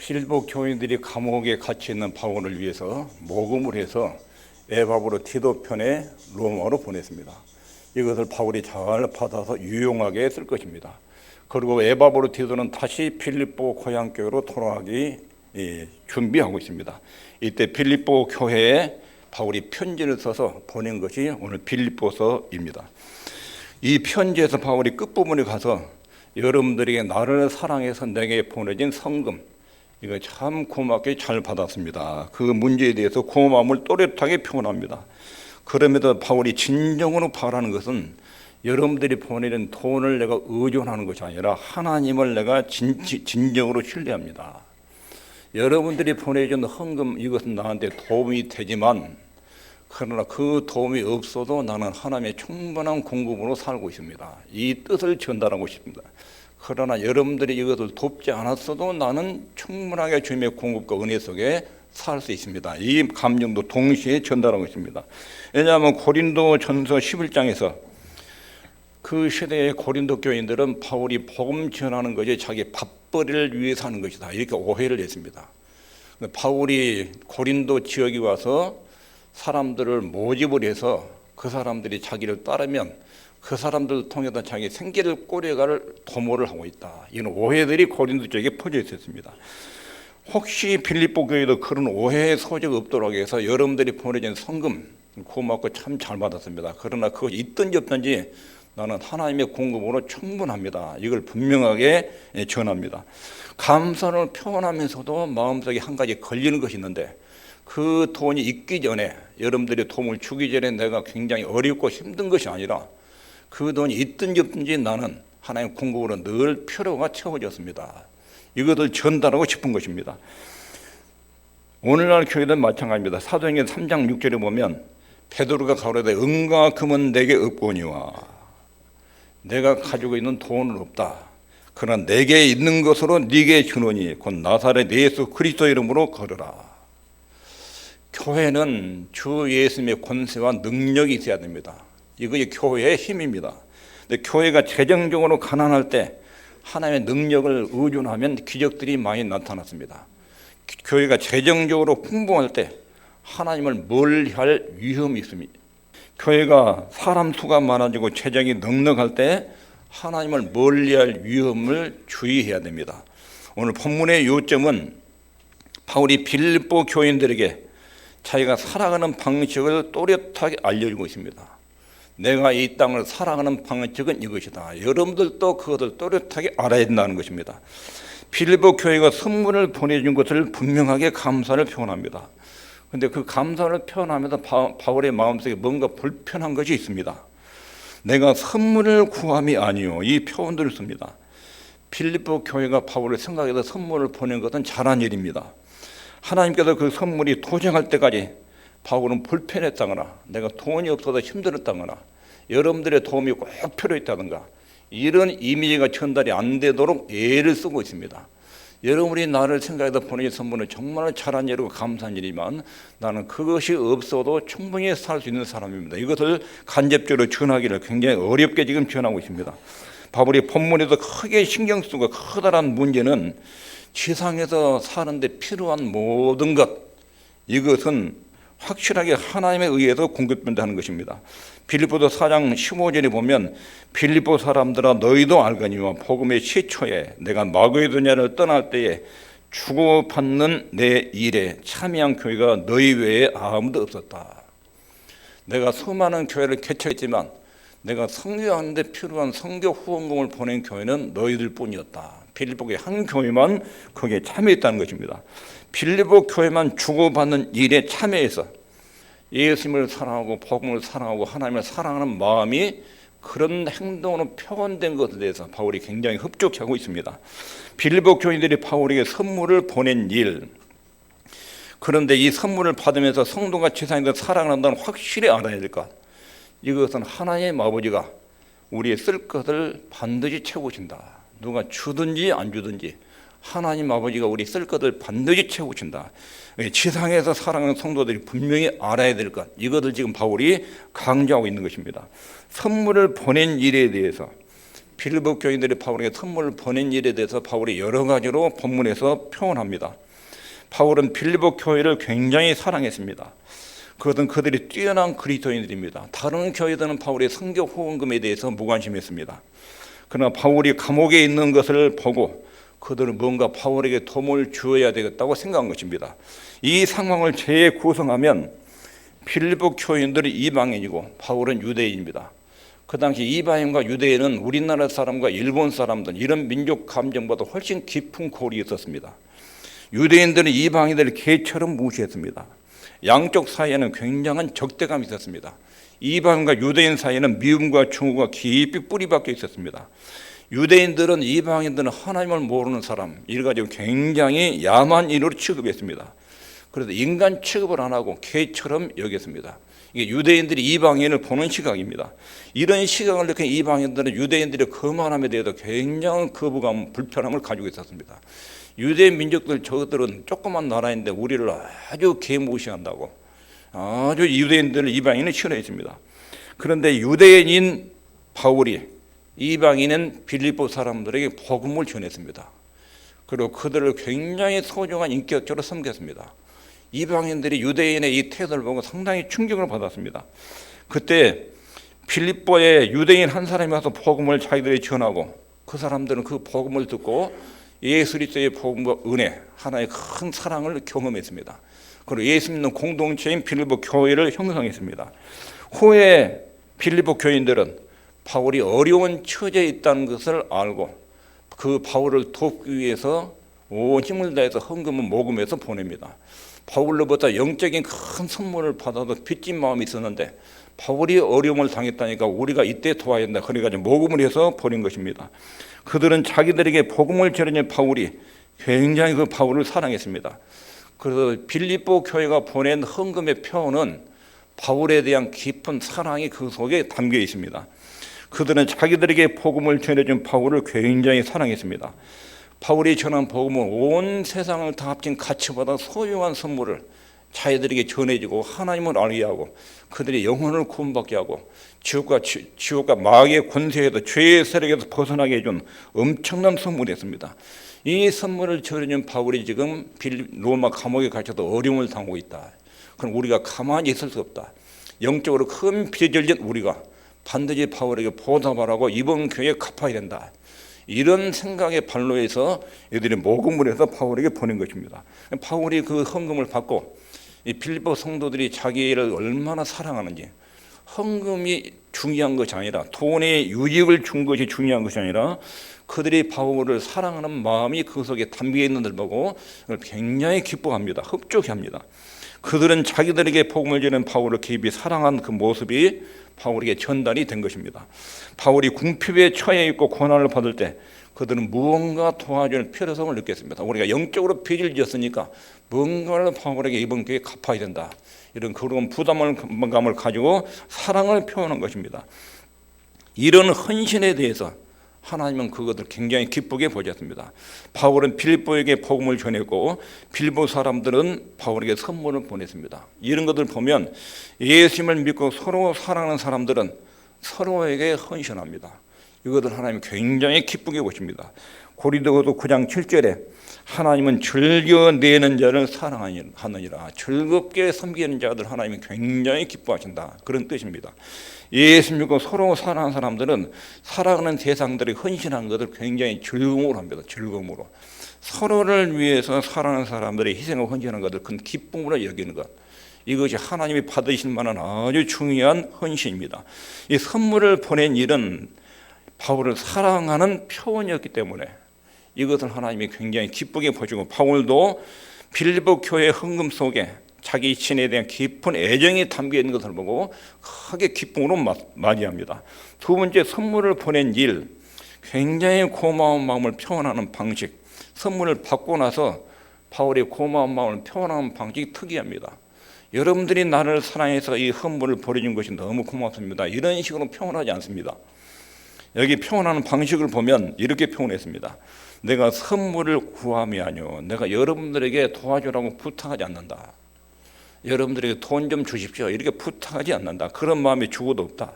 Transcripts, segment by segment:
필리포 교인들이 감옥에 갇혀 있는 바울을 위해서 모금을 해서 에바브로 디도 편에 로마로 보냈습니다. 이것을 바울이 잘 받아서 유용하게 쓸 것입니다. 그리고 에바브로 디도는 다시 필리포 고향 교회로 돌아가기 준비하고 있습니다. 이때 필리포 교회에 바울이 편지를 써서 보낸 것이 오늘 빌립보서입니다. 이 편지에서 바울이 끝부분에 가서 여러분들에게 나를 사랑해서 내게 보내진 성금, 이거 참 고맙게 잘 받았습니다. 그 문제에 대해서 고마움을 또렷하게 표현합니다. 그럼에도 바울이 진정으로 바라는 것은 여러분들이 보내는 돈을 내가 의존하는 것이 아니라 하나님을 내가 진정으로 신뢰합니다. 여러분들이 보내준 헌금, 이것은 나한테 도움이 되지만 그러나 그 도움이 없어도 나는 하나님의 충분한 공급으로 살고 있습니다. 이 뜻을 전달하고 싶습니다. 그러나 여러분들이 이것을 돕지 않았어도 나는 충분하게 주님의 공급과 은혜 속에 살 수 있습니다. 이 감정도 동시에 전달하고 있습니다. 왜냐하면 고린도전서 11장에서 그 시대의 고린도 교인들은 바울이 복음 전하는 것이 자기 밥벌이를 위해서 하는 것이다, 이렇게 오해를 했습니다. 바울이 고린도 지역에 와서 사람들을 모집을 해서 그 사람들이 자기를 따르면 그 사람들을 통해서 자기 생계를 꾸려갈 도모를 하고 있다, 이런 오해들이 고린도 지역에 퍼져 있었습니다. 혹시 빌립보 교회도 그런 오해의 소지가 없도록 해서 여러분들이 보내준 성금 고맙고 참 잘 받았습니다. 그러나 그것이 있든지 없든지 나는 하나님의 공급으로 충분합니다, 이걸 분명하게 전합니다. 감사를 표현하면서도 마음속에 한 가지 걸리는 것이 있는데, 그 돈이 있기 전에, 여러분들이 도움을 주기 전에 내가 굉장히 어렵고 힘든 것이 아니라 그 돈이 있든지 없든지 나는 하나님 공급으로 늘 필요가 채워졌습니다. 이것을 전달하고 싶은 것입니다. 오늘날 교회도 마찬가지입니다. 사도행전 3장 6절에 보면 베드로가 가로되 은과 금은 내게 없거니와, 내가 가지고 있는 돈은 없다. 그러나 내게 있는 것으로 네게 주노니 곧 나사렛 예수 그리스도 이름으로 걸으라. 교회는 주 예수님의 권세와 능력이 있어야 됩니다. 이것이 교회의 힘입니다. 근데 교회가 재정적으로 가난할 때 하나님의 능력을 의존하면 기적들이 많이 나타났습니다. 교회가 재정적으로 풍부할 때 하나님을 멀리할 위험이 있습니다. 교회가 사람 수가 많아지고 재정이 넉넉할 때 하나님을 멀리할 위험을 주의해야 됩니다. 오늘 본문의 요점은 바울이 빌립보 교인들에게 자기가 살아가는 방식을 또렷하게 알려주고 있습니다. 내가 이 땅을 살아가는 방식은 이것이다. 여러분들도 그것을 또렷하게 알아야 된다는 것입니다. 빌립보 교회가 선물을 보내준 것을 분명하게 감사를 표현합니다. 그런데 그 감사를 표현하면서 바울의 마음속에 뭔가 불편한 것이 있습니다. 내가 선물을 구함이 아니요, 이 표현들을 씁니다. 빌립보 교회가 바울을 생각해서 선물을 보낸 것은 잘한 일입니다. 하나님께서 그 선물이 도착할 때까지 바울은 불편했다거나 내가 돈이 없어서 힘들었다거나 여러분들의 도움이 꼭 필요했다든가 이런 이미지가 전달이 안 되도록 애를 쓰고 있습니다. 여러분이 나를 생각해서 보내준 선물은 정말 잘한 일이고 감사한 일이지만 나는 그것이 없어도 충분히 살 수 있는 사람입니다. 이것을 간접적으로 전하기를 굉장히 어렵게 지금 전하고 있습니다. 바울이 본문에서 크게 신경 쓰고 커다란 문제는 지상에서 사는데 필요한 모든 것, 이것은 확실하게 하나님에 의해서 공급된다는 것입니다. 빌립보서 4장 15절에 보면 빌립보 사람들아 너희도 알거니와 복음의 시초에 내가 마게도냐를 떠날 때에 주고받는 내 일에 참여한 교회가 너희 외에 아무도 없었다. 내가 수많은 교회를 개척했지만 내가 선교하는 데 필요한 선교 후원금을 보낸 교회는 너희들 뿐이었다. 빌립보의 한 교회만 거기에 참여했다는 것입니다. 빌립보 교회만 주고받는 일에 참여해서 예수님을 사랑하고 복음을 사랑하고 하나님을 사랑하는 마음이 그런 행동으로 표현된 것에 대해서 바울이 굉장히 흡족해하고 있습니다. 빌립보 교인들이 바울에게 선물을 보낸 일, 그런데 이 선물을 받으면서 성도가 지상에서 사랑한다는 확실히 알아야 될 것, 이것은 하나님의 아버지가 우리의 쓸 것을 반드시 채우신다. 누가 주든지 안 주든지 하나님 아버지가 우리 쓸 것을 반드시 채우신다. 지상에서 사랑하는 성도들이 분명히 알아야 될 것, 이것을 지금 바울이 강조하고 있는 것입니다. 선물을 보낸 일에 대해서 빌립보 교인들이 바울에게 선물을 보낸 일에 대해서 바울이 여러 가지로 본문에서 표현합니다. 바울은 빌립보 교회를 굉장히 사랑했습니다. 그것은 그들이 뛰어난 그리스도인들입니다. 다른 교회들은 바울의 성교 후원금에 대해서 무관심했습니다. 그러나 바울이 감옥에 있는 것을 보고 그들은 뭔가 바울에게 도움을 주어야 되겠다고 생각한 것입니다. 이 상황을 재구성하면 빌립보 교인들이 이방인이고 바울은 유대인입니다. 그 당시 이방인과 유대인은 우리나라 사람과 일본 사람들 이런 민족 감정보다 훨씬 깊은 고리 있었습니다. 유대인들은 이방인들을 개처럼 무시했습니다. 양쪽 사이에는 굉장한 적대감이 있었습니다. 이방인과 유대인 사이에는 미움과 증오가 깊이 뿌리박혀 있었습니다. 유대인들은 이방인들은 하나님을 모르는 사람 이래가지고 굉장히 야만 인으로 취급했습니다. 그래서 인간 취급을 안 하고 개처럼 여겼습니다. 이게 유대인들이 이방인을 보는 시각입니다. 이런 시각을 느낀 이방인들은 유대인들의 거만함에 대해서 굉장한 거부감, 불편함을 가지고 있었습니다. 유대인 민족들 저들은 조그만 나라인데 우리를 아주 개무시한다고 아주 유대인들을 이방인을 싫어했습니다. 그런데 유대인인 바울이 이방인은 빌립보 사람들에게 복음을 전했습니다. 그리고 그들을 굉장히 소중한 인격적으로 섬겼습니다. 이방인들이 유대인의 이 태도를 보고 상당히 충격을 받았습니다. 그때 빌립보에 유대인 한 사람이 와서 복음을 자기들이 전하고 그 사람들은 그 복음을 듣고 예수 그리스도의 복음과 은혜, 하나의 큰 사랑을 경험했습니다. 그리고 예수 믿는 공동체인 빌립보 교회를 형성했습니다. 후에 빌립보 교인들은 바울이 어려운 처지에 있다는 것을 알고 그 바울을 돕기 위해서 온 힘을 다해서 헌금을 모금해서 보냅니다. 바울로부터 영적인 큰 선물을 받아도 빚진 마음이 있었는데 바울이 어려움을 당했다니까 우리가 이때 도와야 된다. 그래가지고 모금을 해서 보낸 것입니다. 그들은 자기들에게 복음을 전하는 바울이 굉장히 그 바울을 사랑했습니다. 그래서 빌립보 교회가 보낸 헌금의 표는 바울에 대한 깊은 사랑이 그 속에 담겨 있습니다. 그들은 자기들에게 복음을 전해준 바울을 굉장히 사랑했습니다. 바울이 전한 복음은 온 세상을 다 합친 가치보다 소중한 선물을 자기들에게 전해주고 하나님을 알게 하고 그들의 영혼을 구원받게 하고 지옥과 마귀의 권세에서 죄의 세력에서 벗어나게 해준 엄청난 선물이었습니다. 이 선물을 전해준 바울이 지금 로마 감옥에 갇혀서 어려움을 당하고 있다. 그럼 우리가 가만히 있을 수 없다. 영적으로 큰 빚을 진 우리가 반드시 바울에게 보답을 하고 이번 교회에 갚아야 된다. 이런 생각에 반로해서 이들이 모금을 해서 바울에게 보낸 것입니다. 바울이 그 헌금을 받고 이 빌립보 성도들이 자기를 얼마나 사랑하는지, 헌금이 중요한 것이 아니라 돈의 유익을 준 것이 중요한 것이 아니라 그들이 바울을 사랑하는 마음이 그 속에 담겨 있는 걸 보고 굉장히 기뻐합니다. 흡족해합니다. 그들은 자기들에게 복음을 전하는 바울을 깊이 사랑한 그 모습이 바울에게 전달이 된 것입니다. 바울이 궁핍에 처해 있고 고난을 받을 때 그들은 무언가 도와주는 필요성을 느꼈습니다. 우리가 영적으로 빚을 지었으니까 뭔가를 바울에게 이번 기회에 갚아야 된다. 이런 그런 부담감을 가지고 사랑을 표현한 것입니다. 이런 헌신에 대해서 하나님은 그것을 굉장히 기쁘게 보셨습니다. 바울은 빌립보에게 복음을 전했고 빌립보 사람들은 바울에게 선물을 보냈습니다. 이런 것들 보면 예수님을 믿고 서로 사랑하는 사람들은 서로에게 헌신합니다. 이것을 하나님 굉장히 기쁘게 보십니다. 고린도후서 9장 7절에 하나님은 즐겨내는 자를 사랑하느니라. 즐겁게 섬기는 자들 하나님이 굉장히 기뻐하신다. 그런 뜻입니다. 예수 믿고 서로 사랑하는 사람들은 사랑하는 대상들이 헌신하는 것을 굉장히 즐거움으로 합니다. 즐거움으로. 서로를 위해서 사랑하는 사람들의 희생을 헌신하는 것을 큰 기쁨으로 여기는 것. 이것이 하나님이 받으실 만한 아주 중요한 헌신입니다. 이 선물을 보낸 일은 바울을 사랑하는 표현이었기 때문에 이것을 하나님이 굉장히 기쁘게 보시고 바울도 빌립보 교회 헌금 속에 자기 신에 대한 깊은 애정이 담겨 있는 것을 보고 크게 기쁨으로 맞이합니다. 두 번째, 선물을 보낸 일, 굉장히 고마운 마음을 표현하는 방식. 선물을 받고 나서 바울의 고마운 마음을 표현하는 방식이 특이합니다. 여러분들이 나를 사랑해서 이 선물을 보내준 것이 너무 고맙습니다. 이런 식으로 표현하지 않습니다. 여기 표현하는 방식을 보면 이렇게 표현했습니다. 내가 선물을 구함이 아니오. 내가 여러분들에게 도와주라고 부탁하지 않는다. 여러분들에게 돈 좀 주십시오. 이렇게 부탁하지 않는다. 그런 마음이 죽어도 없다.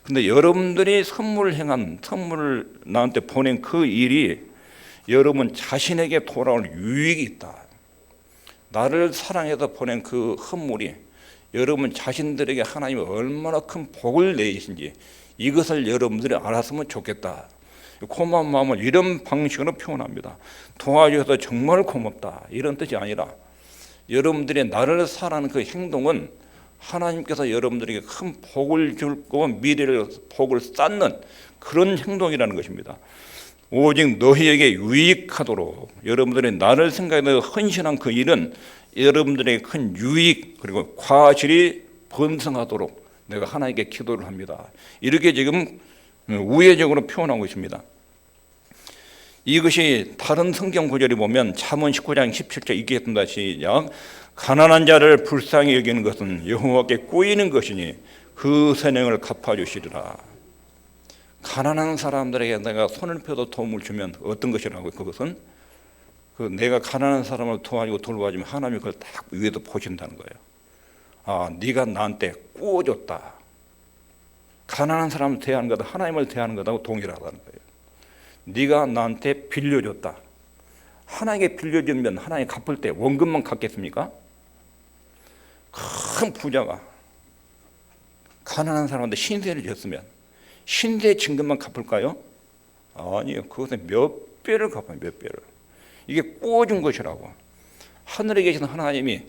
근데 여러분들이 선물을 나한테 보낸 그 일이 여러분 자신에게 돌아올 유익이 있다. 나를 사랑해서 보낸 그 선물이 여러분 자신들에게 하나님이 얼마나 큰 복을 내리신지 이것을 여러분들이 알았으면 좋겠다. 고마운 마음을 이런 방식으로 표현합니다. 도와줘서 정말 고맙다, 이런 뜻이 아니라 여러분들이 나를 사랑하는 그 행동은 하나님께서 여러분들에게 큰 복을 주고 미래를 복을 쌓는 그런 행동이라는 것입니다. 오직 너희에게 유익하도록 여러분들이 나를 생각해서 헌신한 그 일은 여러분들에게 큰 유익 그리고 과실이 번성하도록 내가 하나님께 기도를 합니다. 이렇게 지금 우회적으로 표현하고 있습니다. 이것이 다른 성경 구절이 보면 잠언 19장 17절 읽겠습니다. 시작. 가난한 자를 불쌍히 여기는 것은 여호와께 꼬이는 것이니 그 선행을 갚아주시리라. 가난한 사람들에게 내가 손을 펴서 도움을 주면 어떤 것이라고? 그것은 내가 가난한 사람을 도와주고 돌봐주면 하나님이 그걸 딱 위에서 보신다는 거예요. 아, 네가 나한테 꾸어줬다. 가난한 사람을 대하는 거다, 하나님을 대하는 것하고 동일하다는 거예요. 네가 나한테 빌려줬다. 하나님께 빌려주면 하나님 갚을 때 원금만 갚겠습니까? 큰 부자가 가난한 사람한테 신세를 졌으면 신세 진 것만 갚을까요? 아니요. 그것은 몇 배를 갚아요. 몇 배를. 이게 꾸어준 것이라고. 하늘에 계신 하나님이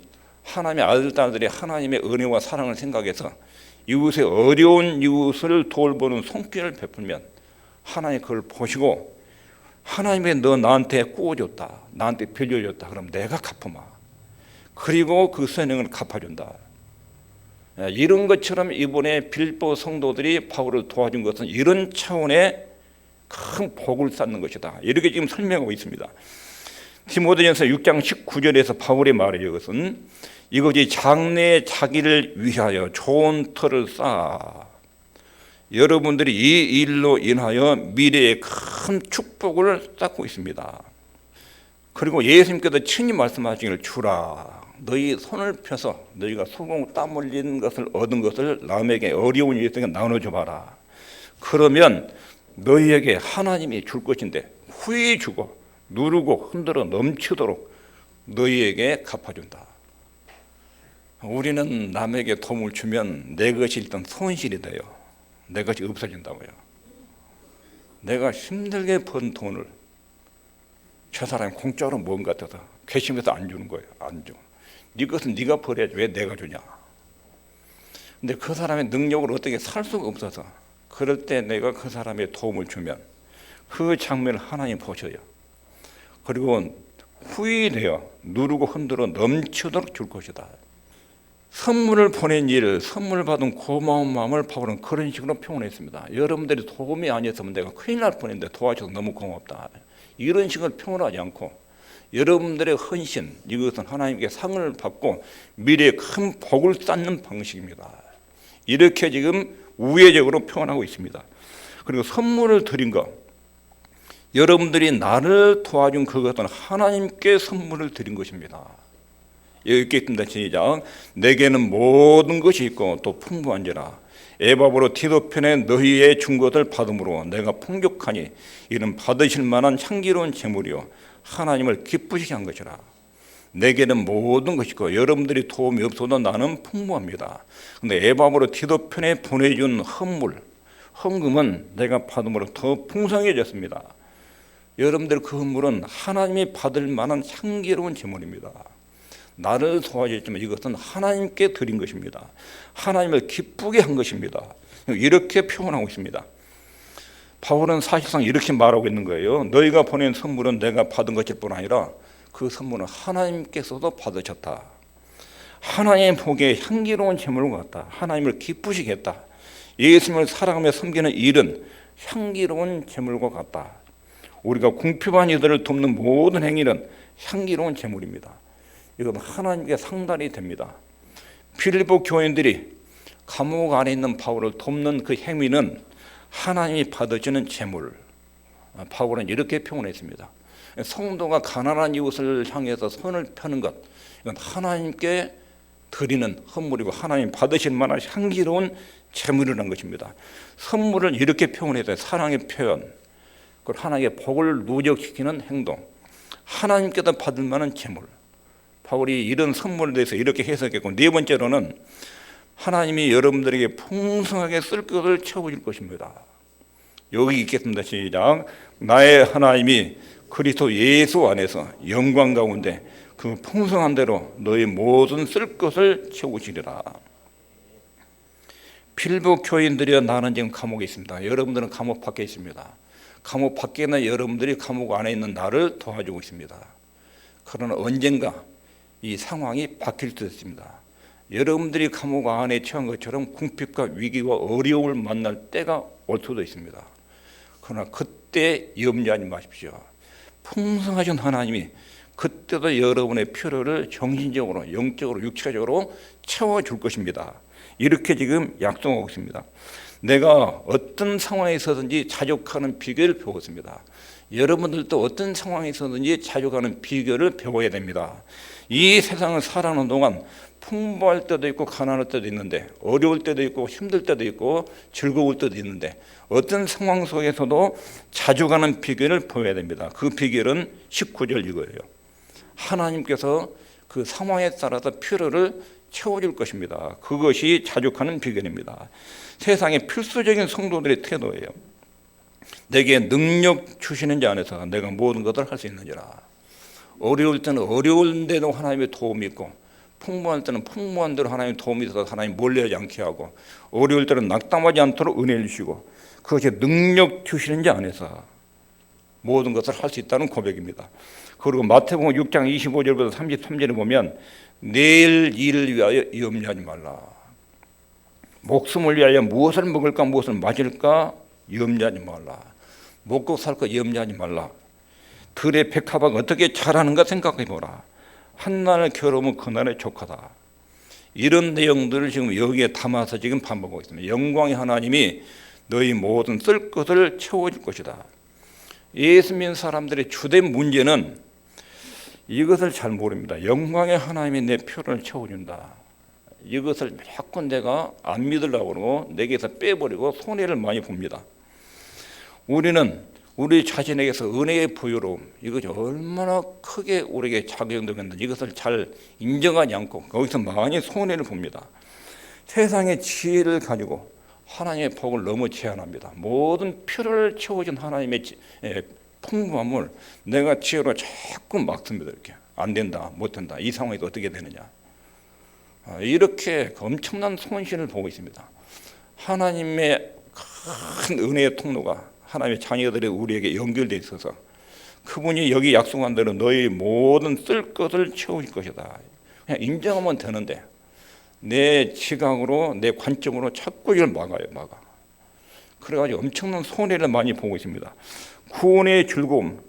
하나님의 아들, 딸들이 하나님의 은혜와 사랑을 생각해서 이웃의 어려운 이웃을 돌보는 손길을 베풀면 하나님 그걸 보시고 하나님이 너 나한테 꾸어줬다, 나한테 빌려줬다, 그럼 내가 갚으마. 그리고 그 선행을 갚아준다. 이런 것처럼 이번에 빌보 성도들이 바울을 도와준 것은 이런 차원의 큰 복을 쌓는 것이다. 이렇게 지금 설명하고 있습니다. 디모데전서 6장 19절에서 바울의 말이에요. 이것은 이것이 장래에 자기를 위하여 좋은 터를 쌓아 여러분들이 이 일로 인하여 미래에 큰 축복을 쌓고 있습니다. 그리고 예수님께서 친히 말씀하시기를 주라. 너희 손을 펴서 너희가 수고 땀 흘린 것을 얻은 것을 남에게 어려운 일에게 나눠줘 봐라. 그러면 너희에게 하나님이 줄 것인데 후히 주고 누르고 흔들어 넘치도록 너희에게 갚아준다. 우리는 남에게 도움을 주면 내 것이 일단 손실이 돼요. 내 것이 없어진다고요. 내가 힘들게 번 돈을 저 사람이 공짜로 먹은 것 같아서 괘씸해서 안 주는 거예요. 안 줘. 네 것은 네가 버려야지 왜 내가 주냐. 근데 그 사람의 능력으로 어떻게 살 수가 없어서 그럴 때 내가 그 사람의 도움을 주면 그 장면을 하나님 보셔요. 그리고 후회되어 누르고 흔들어 넘치도록 줄 것이다. 선물을 보낸 일, 선물 받은 고마운 마음을 바울은 그런 식으로 표현했습니다. 여러분들이 도움이 아니었으면 내가 큰일 날 뻔했는데 도와줘서 너무 고맙다. 이런 식으로 표현하지 않고 여러분들의 헌신, 이것은 하나님께 상을 받고 미래에 큰 복을 쌓는 방식입니다. 이렇게 지금 우회적으로 표현하고 있습니다. 그리고 선물을 드린 것, 여러분들이 나를 도와준 그것은 하나님께 선물을 드린 것입니다. 여기 있겠습니다. 시작. 내게는 모든 것이 있고 또 풍부한지라 애바보로 디도편에 너희의 준 것을 받음으로 내가 풍족하니 이는 받으실 만한 향기로운 제물이요 하나님을 기쁘시게 한 것이라. 내게는 모든 것이 있고 여러분들이 도움이 없어도 나는 풍부합니다. 근데 애바보로 디도편에 보내준 헌금은 내가 받음으로 더 풍성해졌습니다. 여러분들 그 헌물은 하나님이 받을 만한 향기로운 제물입니다. 나를 도와줬지만 이것은 하나님께 드린 것입니다. 하나님을 기쁘게 한 것입니다. 이렇게 표현하고 있습니다. 바울은 사실상 이렇게 말하고 있는 거예요. 너희가 보낸 선물은 내가 받은 것일 뿐 아니라 그 선물은 하나님께서도 받으셨다. 하나님 보기에 향기로운 제물과 같다. 하나님을 기쁘시게 했다. 예수님을 사랑하며 섬기는 일은 향기로운 제물과 같다. 우리가 궁핍한 이들을 돕는 모든 행위는 향기로운 제물입니다. 이건 하나님께 상달이 됩니다. 빌립보 교인들이 감옥 안에 있는 바울을 돕는 그 행위는 하나님이 받으시는 제물. 바울은 이렇게 표현했습니다. 성도가 가난한 이웃을 향해서 손을 펴는 것, 이건 하나님께 드리는 헌물이고 하나님 받으실 만한 향기로운 제물이라는 것입니다. 선물을 이렇게 표현해서 사랑의 표현, 그리고 하나님의 복을 누적시키는 행동, 하나님께서 받을 만한 제물. 바울이 이런 선물에 대해서 이렇게 해석했고, 네 번째로는 하나님이 여러분들에게 풍성하게 쓸 것을 채워줄 것입니다. 여기 있겠습니다. 시작. 나의 하나님이 그리스도 예수 안에서 영광 가운데 그 풍성한 대로 너희 모든 쓸 것을 채우시리라. 필부 교인들이여 나는 지금 감옥에 있습니다. 여러분들은 감옥 밖에 있습니다. 감옥 밖에 있는 여러분들이 감옥 안에 있는 나를 도와주고 있습니다. 그러나 언젠가 이 상황이 바뀔 수 있습니다. 여러분들이 감옥 안에 처한 것처럼 궁핍과 위기와 어려움을 만날 때가 올 수도 있습니다. 그러나 그때 염려하지 마십시오. 풍성하신 하나님이 그때도 여러분의 필요를 정신적으로, 영적으로, 육체적으로 채워줄 것입니다. 이렇게 지금 약속하고 있습니다. 내가 어떤 상황에 있어든지 자족하는 비결을 배웠습니다. 여러분들도 어떤 상황에 있어든지 자족하는 비결을 배워야 됩니다. 이 세상을 살아가는 동안 풍부할 때도 있고 가난할 때도 있는데, 어려울 때도 있고 힘들 때도 있고 즐거울 때도 있는데, 어떤 상황 속에서도 자족하는 비결을 배워야 됩니다. 그 비결은 19절 이거예요. 하나님께서 그 상황에 따라서 필요를 채워줄 것입니다. 그것이 자족하는 비결입니다. 세상의 필수적인 성도들의 태도예요. 내게 능력 주시는 자 안에서 내가 모든 것을 할 수 있느니라. 어려울 때는 어려울 때도 하나님의 도움이 있고, 풍부할 때는 풍부한 대로 하나님의 도움이 있어서 하나님 멀리하지 않게 하고, 어려울 때는 낙담하지 않도록 은혜를 주시고, 그것이 능력 주시는 자 안에서 모든 것을 할 수 있다는 고백입니다. 그리고 마태복음 6장 25절부터 33절에 보면 내일 일을 위하여 염려하지 말라. 목숨을 위하여 무엇을 먹을까 무엇을 마실까 염려하지 말라. 먹고 살까 염려하지 말라. 들의 백합화가 어떻게 자라는가 생각해 보라. 한날 겨루면 그날에 족하다. 이런 내용들을 지금 여기에 담아서 지금 반복하고 있습니다. 영광의 하나님이 너희 모든 쓸 것을 채워줄 것이다. 예수 믿는 사람들의 주된 문제는 이것을 잘 모릅니다. 영광의 하나님이 내 필요를 채워준다. 이것을 자꾸 내가 안 믿으려고 그러고 내게서 빼버리고 손해를 많이 봅니다. 우리는 우리 자신에게서 은혜의 부유로움, 이것이 얼마나 크게 우리에게 작용되겠는지 이것을 잘 인정하지 않고 거기서 많이 손해를 봅니다. 세상의 지혜를 가지고 하나님의 복을 너무 제한합니다. 모든 필요를 채워준 하나님의 풍부함을 내가 지혜로 자꾸 막습니다. 이렇게 안 된다, 못 된다. 이 상황에서 어떻게 되느냐. 이렇게 엄청난 손실을 보고 있습니다. 하나님의 큰 은혜의 통로가 하나님의 자녀들이 우리에게 연결되어 있어서 그분이 여기 약속한 대로 너희 모든 쓸 것을 채우실 것이다. 그냥 인정하면 되는데 내 지각으로 내 관점으로 자꾸 이걸 막아. 그래가지고 엄청난 손해를 많이 보고 있습니다. 구원의 즐거움,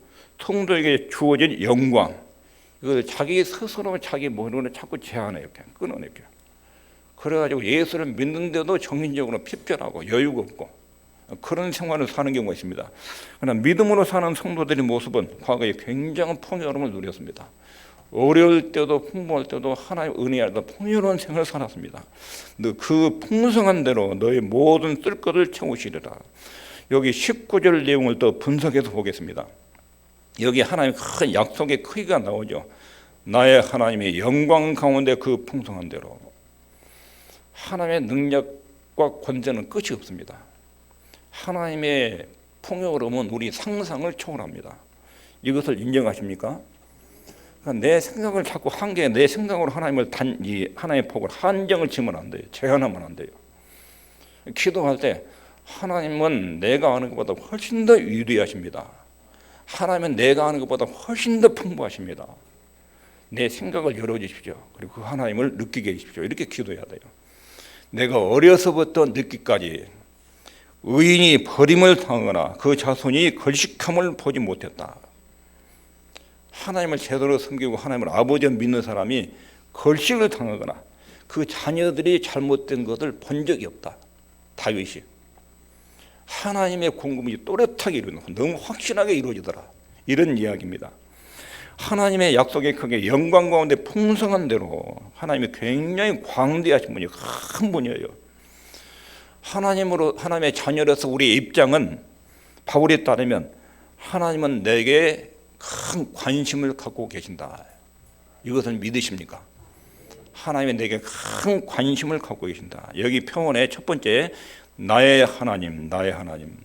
성도에게 주어진 영광, 이걸 자기 스스로 자기 머리로 자꾸 제한해 이렇게 끊어내게. 그래가지고 예수를 믿는데도 정신적으로 피폐하고 여유가 없고 그런 생활을 사는 경우가 있습니다. 그러나 믿음으로 사는 성도들의 모습은 과거에 굉장한 풍요로움을 누렸습니다. 어려울 때도 풍부할 때도 하나님의 은혜 아래서 풍요로운 생활을 살았습니다. 그 풍성한 대로 너희 모든 쓸 것을 채우시리라. 여기 19절 내용을 또 분석해서 보겠습니다. 여기 하나님의 큰 약속의 크기가 나오죠. 나의 하나님의 영광 가운데 그 풍성한 대로. 하나님의 능력과 권세는 끝이 없습니다. 하나님의 풍요로움은 우리 상상을 초월합니다. 이것을 인정하십니까? 그러니까 내 생각을 자꾸 한계, 내 생각으로 하나님의 복을 한정을 치면 안 돼요. 제한하면 안 돼요. 기도할 때 하나님은 내가 아는 것보다 훨씬 더 위대하십니다. 하나님은 내가 아는 것보다 훨씬 더 풍부하십니다. 내 생각을 열어주십시오. 그리고 그 하나님을 느끼게 해주십시오. 이렇게 기도해야 돼요. 내가 어려서부터 늦기까지 의인이 버림을 당하거나 그 자손이 걸식함을 보지 못했다. 하나님을 제대로 섬기고 하나님을 아버지 믿는 사람이 걸식을 당하거나 그 자녀들이 잘못된 것을 본 적이 없다. 다윗이 하나님의 공급이 또렷하게 이루어지고 너무 확실하게 이루어지더라. 이런 이야기입니다. 하나님의 약속의 크게 영광 가운데 풍성한 대로 하나님이 굉장히 광대하신 분이에요. 큰 분이에요. 하나님의 자녀로서 우리의 입장은 바울에 따르면 하나님은 내게 큰 관심을 갖고 계신다. 이것은 믿으십니까? 하나님이 내게 큰 관심을 갖고 계신다. 여기 표현의 첫 번째, 나의 하나님, 나의 하나님.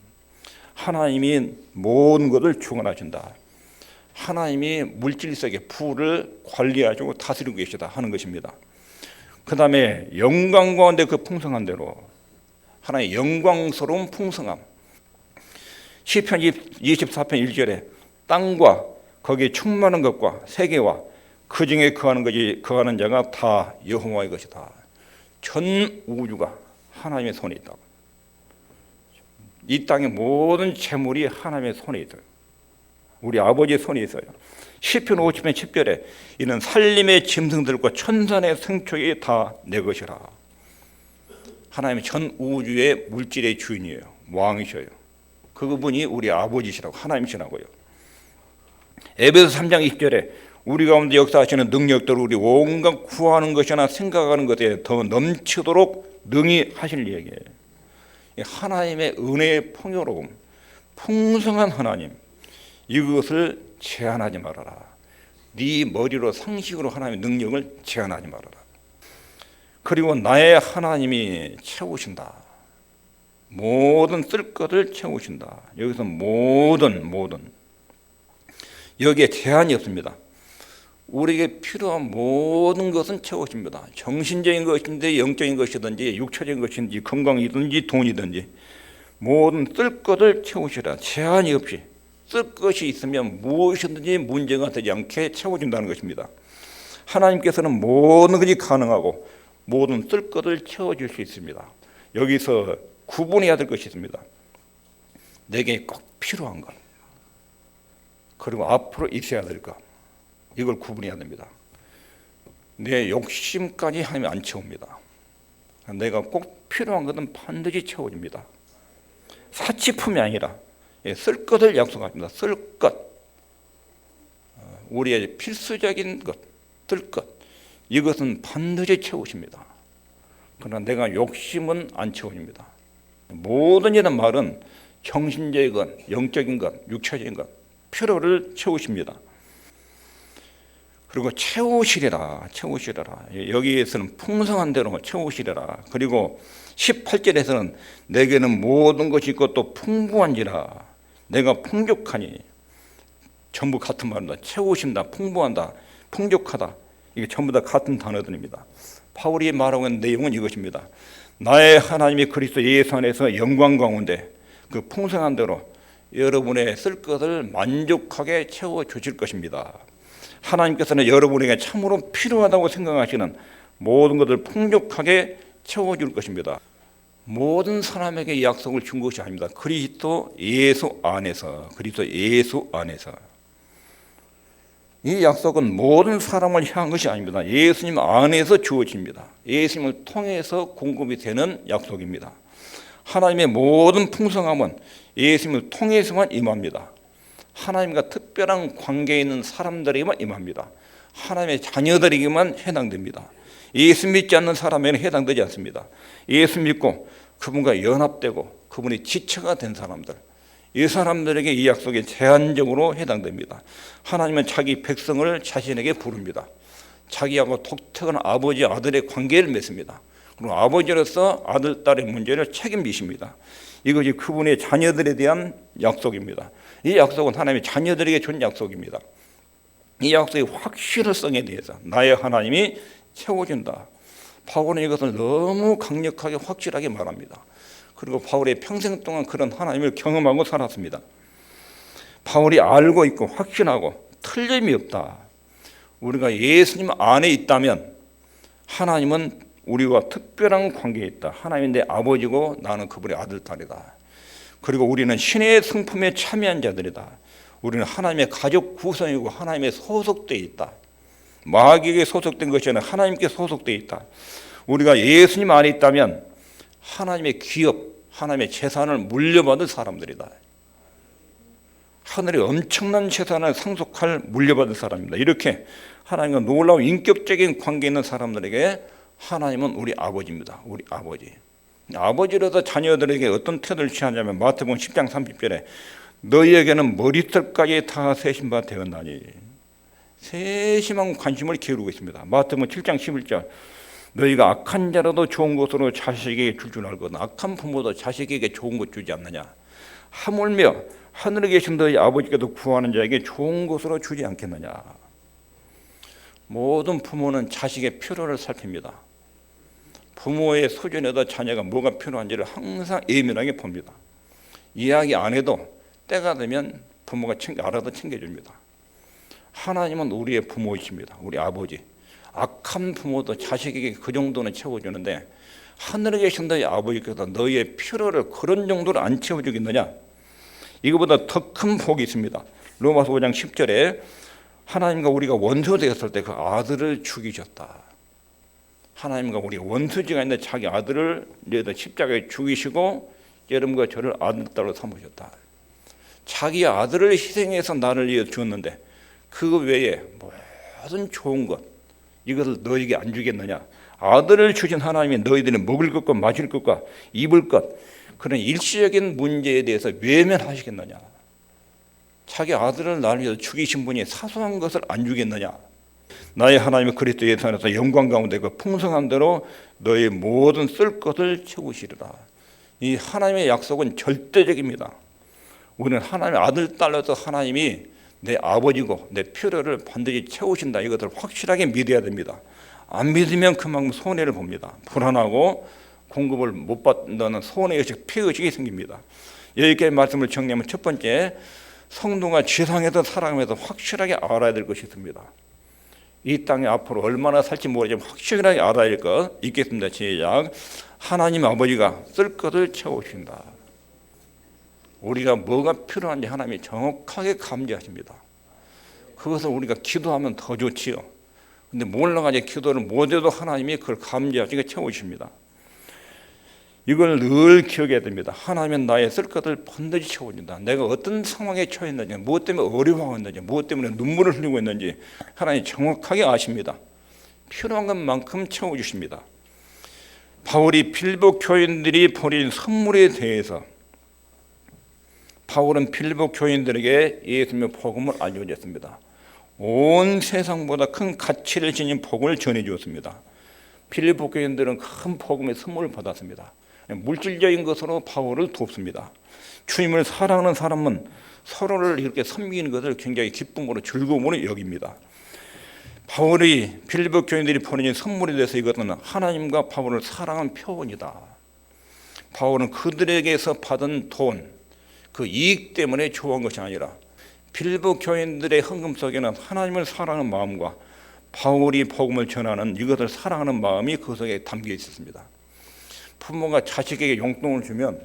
하나님이 모든 것을 주관하신다. 하나님이 물질 속의 부를 관리하시고 다스리고 계시다 하는 것입니다. 그 다음에 영광 가운데 그 풍성한 대로 하나님의 영광스러운 풍성함. 시편 24편 1절에 땅과 거기에 충만한 것과 세계와 그 중에 거하는 자가 다 여호와의 것이다. 전 우주가 하나님의 손에 있다. 이 땅의 모든 재물이 하나님의 손에 있어요. 우리 아버지의 손에 있어요. 시편 50편 10절에 이는 살림의 짐승들과 천산의 생초가 다 내 것이라. 하나님은 전 우주의 물질의 주인이에요. 왕이셔요. 그분이 우리 아버지시라고, 하나님이시라고요. 에베소 3장 20절에 우리 가운데 역사하시는 능력대로 우리 온갖 구하는 것이나 생각하는 것에 더 넘치도록 능히 하실 얘기예요. 하나님의 은혜의 풍요로움, 풍성한 하나님, 이것을 제한하지 말아라. 네 머리로 상식으로 하나님의 능력을 제한하지 말아라. 그리고 나의 하나님이 채우신다. 모든 쓸 것을 채우신다. 여기서 모든 여기에 제한이 없습니다. 우리에게 필요한 모든 것은 채우십니다. 정신적인 것인지 영적인 것이든지 육체적인 것인지 건강이든지 돈이든지 모든 쓸 것을 채우시라. 제한이 없이 쓸 것이 있으면 무엇이든지 문제가 되지 않게 채워준다는 것입니다. 하나님께서는 모든 것이 가능하고 모든 쓸 것을 채워줄 수 있습니다. 여기서 구분해야 될 것이 있습니다. 내게 꼭 필요한 것, 그리고 앞으로 있어야 될 것, 이걸 구분해야 됩니다. 내 욕심까지 하나님이 안 채웁니다. 내가 꼭 필요한 것은 반드시 채워줍니다. 사치품이 아니라 쓸 것을 약속합니다. 쓸 것, 우리의 필수적인 것, 쓸 것, 이것은 반드시 채우십니다. 그러나 내가 욕심은 안 채워줍니다. 모든 이런 말은 정신적인 것, 영적인 것, 육체적인 것, 필요를 채우십니다. 그리고 채우시리라. 여기에서는 풍성한 대로 채우시리라. 그리고 18절에서는 내게는 모든 것이 있고 또 풍부한지라. 내가 풍족하니. 전부 같은 말입니다. 채우신다, 풍부한다, 풍족하다. 이게 전부 다 같은 단어들입니다. 바울이 말하고 있는 내용은 이것입니다. 나의 하나님이 그리스도 예수 안에서 영광 가운데 그 풍성한 대로 여러분의 쓸 것을 만족하게 채워주실 것입니다. 하나님께서는 여러분에게 참으로 필요하다고 생각하시는 모든 것을 풍족하게 채워줄 것입니다. 모든 사람에게 이 약속을 준 것이 아닙니다. 그리스도 예수 안에서. 이 약속은 모든 사람을 향한 것이 아닙니다. 예수님 안에서 주어집니다. 예수님을 통해서 공급이 되는 약속입니다. 하나님의 모든 풍성함은 예수님을 통해서만 임합니다. 하나님과 특별한 관계에 있는 사람들에게만 임합니다. 하나님의 자녀들에게만 해당됩니다. 예수 믿지 않는 사람에게는 해당되지 않습니다. 예수 믿고 그분과 연합되고 그분의 지체가 된 사람들, 이 사람들에게 이 약속이 제한적으로 해당됩니다. 하나님은 자기 백성을 자신에게 부릅니다. 자기하고 독특한 아버지 아들의 관계를 맺습니다. 그리고 아버지로서 아들 딸의 문제를 책임지십니다. 이것이 그분의 자녀들에 대한 약속입니다. 이 약속은 하나님의 자녀들에게 준 약속입니다. 이 약속의 확실성에 대해서 나의 하나님이 채워준다. 바울은 이것을 너무 강력하게 확실하게 말합니다. 그리고 바울의 평생 동안 그런 하나님을 경험하고 살았습니다. 바울이 알고 있고 확신하고 틀림이 없다. 우리가 예수님 안에 있다면 하나님은 우리와 특별한 관계에 있다. 하나님이 내 아버지고 나는 그분의 아들, 딸이다. 그리고 우리는 신의 성품에 참여한 자들이다. 우리는 하나님의 가족 구성이고 하나님의 소속되어 있다. 마귀에게 소속된 것이 아니라 하나님께 소속되어 있다. 우리가 예수님 안에 있다면 하나님의 기업, 하나님의 재산을 물려받을 사람들이다. 하늘의 엄청난 재산을 상속할 물려받을 사람입니다. 이렇게 하나님과 놀라운 인격적인 관계 있는 사람들에게 하나님은 우리 아버지입니다. 우리 아버지. 아버지로서 자녀들에게 어떤 태도를 취하냐면 마태복음 10장 30절에 너희에게는 머리털까지 다 세신 바 되었나니, 세심한 관심을 기울이고 있습니다. 마태복음 7장 11절 너희가 악한 자라도 좋은 것으로 자식에게 줄 줄 알거든 악한 부모도 자식에게 좋은 것 주지 않느냐. 하물며 하늘에 계신 너희 아버지께도 구하는 자에게 좋은 것으로 주지 않겠느냐. 모든 부모는 자식의 필요를 살핍니다. 부모의 수준에다 자녀가 뭐가 필요한지를 항상 예민하게 봅니다. 이야기 안 해도 때가 되면 부모가 알아서 챙겨줍니다. 하나님은 우리의 부모이십니다. 우리 아버지. 악한 부모도 자식에게 그 정도는 채워주는데 하늘에 계신 너희 아버지께서 너희의 필요를 그런 정도로 안 채워주겠느냐. 이거보다 더 큰 복이 있습니다. 로마서 5장 10절에 하나님과 우리가 원수 되었을 때 그 아들을 죽이셨다. 하나님과 우리가 원수지가 있는데 자기 아들을 십자가에 죽이시고 여러분과 저를 아들 딸로 삼으셨다. 자기 아들을 희생해서 나를 위해 주었는데 그 외에 모든 좋은 것 이것을 너에게 안 주겠느냐. 아들을 주신 하나님이 너희들이 먹을 것과 마실 것과 입을 것 그런 일시적인 문제에 대해서 외면하시겠느냐. 자기 아들을 나를 위해서 죽이신 분이 사소한 것을 안 주겠느냐. 나의 하나님은 그리스도 예수 안에서 영광 가운데 그 풍성한 대로 너의 모든 쓸 것을 채우시리라. 이 하나님의 약속은 절대적입니다. 우리는 하나님의 아들 딸로서 하나님이 내 아버지고 내 필요를 반드시 채우신다. 이것을 확실하게 믿어야 됩니다. 안 믿으면 그만큼 손해를 봅니다. 불안하고 공급을 못 받는 손해의식, 피해의식이 생깁니다. 여기까지 말씀을 정리하면 첫 번째, 성도가 지상에서 살아가면서 확실하게 알아야 될 것이 있습니다. 이 땅에 앞으로 얼마나 살지 모르지만 확실하게 알아야 할 것 있겠습니다. 시작. 하나님 아버지가 쓸 것을 채우신다. 우리가 뭐가 필요한지 하나님이 정확하게 감지하십니다. 그것을 우리가 기도하면 더 좋지요. 근데 몰라가지고 기도를 못해도 하나님이 그걸 감지하시고 채우십니다. 이걸 늘 기억해야 됩니다. 하나님은 나의 쓸 것을 반드시 채워준다. 내가 어떤 상황에 처해 있는지, 무엇 때문에 어려워하고 있는지, 무엇 때문에 눈물을 흘리고 있는지 하나님이 정확하게 아십니다. 필요한 것만큼 채워주십니다. 바울이 빌립보 교인들이 버린 선물에 대해서 바울은 빌립보 교인들에게 예수님의 복음을 알려줬습니다. 온 세상보다 큰 가치를 지닌 복음을 전해주었습니다. 빌립보 교인들은 큰 복음의 선물을 받았습니다. 물질적인 것으로 바울을 돕습니다. 주님을 사랑하는 사람은 서로를 이렇게 섬기는 것을 굉장히 기쁨으로 즐거움으로 여깁니다. 바울이 빌립보 교인들이 보내준 선물에 대해서 이것은 하나님과 바울을 사랑한 표현이다. 바울은 그들에게서 받은 돈, 그 이익 때문에 좋아한 것이 아니라 빌립보 교인들의 헌금 속에는 하나님을 사랑하는 마음과 바울이 복음을 전하는 이것을 사랑하는 마음이 그 속에 담겨 있었습니다. 부모가 자식에게 용돈을 주면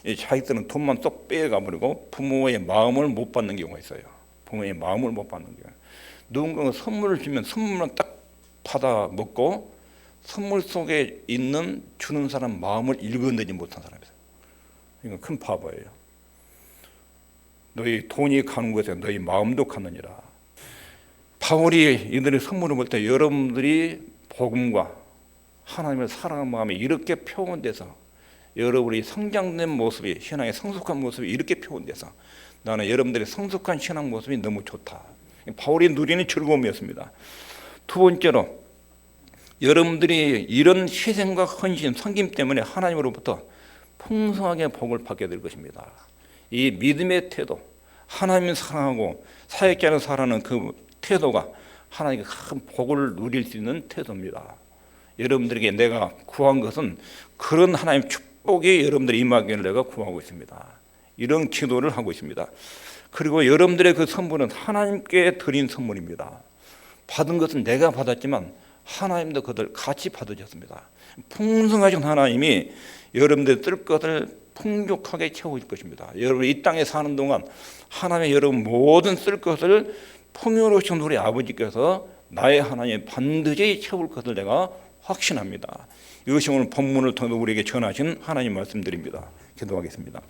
이 자식들은 돈만 쏙 빼가 버리고 부모의 마음을 못 받는 경우가 있어요. 부모의 마음을 못 받는 경우. 누군가가 선물을 주면 선물만 딱 받아 먹고 선물 속에 있는 주는 사람 마음을 읽어내지 못한 사람이에요. 이건 큰 바보예요. 너희 돈이 가는 곳에 너희 마음도 가느니라. 바울이 이들의 선물을 볼 때 여러분들이 복음과 하나님을 사랑하는 마음이 이렇게 표현돼서 여러분이 성장된 모습이 신앙의 성숙한 모습이 이렇게 표현돼서 나는 여러분들의 성숙한 신앙 모습이 너무 좋다. 바울이 누리는 즐거움이었습니다. 두 번째로 여러분들이 이런 희생과 헌신, 섬김 때문에 하나님으로부터 풍성하게 복을 받게 될 것입니다. 이 믿음의 태도, 하나님을 사랑하고 사역자를 사랑하는 그 태도가 하나님의 큰 복을 누릴 수 있는 태도입니다. 여러분들에게 내가 구한 것은 그런 하나님의 축복이 여러분들이 임하기를 내가 구하고 있습니다. 이런 기도를 하고 있습니다. 그리고 여러분들의 그 선물은 하나님께 드린 선물입니다. 받은 것은 내가 받았지만 하나님도 그들 같이 받으셨습니다. 풍성하신 하나님이 여러분들의 뜰 것을 풍족하게 채우실 것입니다. 여러분 이 땅에 사는 동안 하나님의 여러분 모든 쓸 것을 풍요로우신 우리 아버지께서 나의 하나님 반드시 채울 것을 내가 확신합니다. 이것이 오늘 본문을 통해 우리에게 전하신 하나님 말씀드립니다. 기도하겠습니다.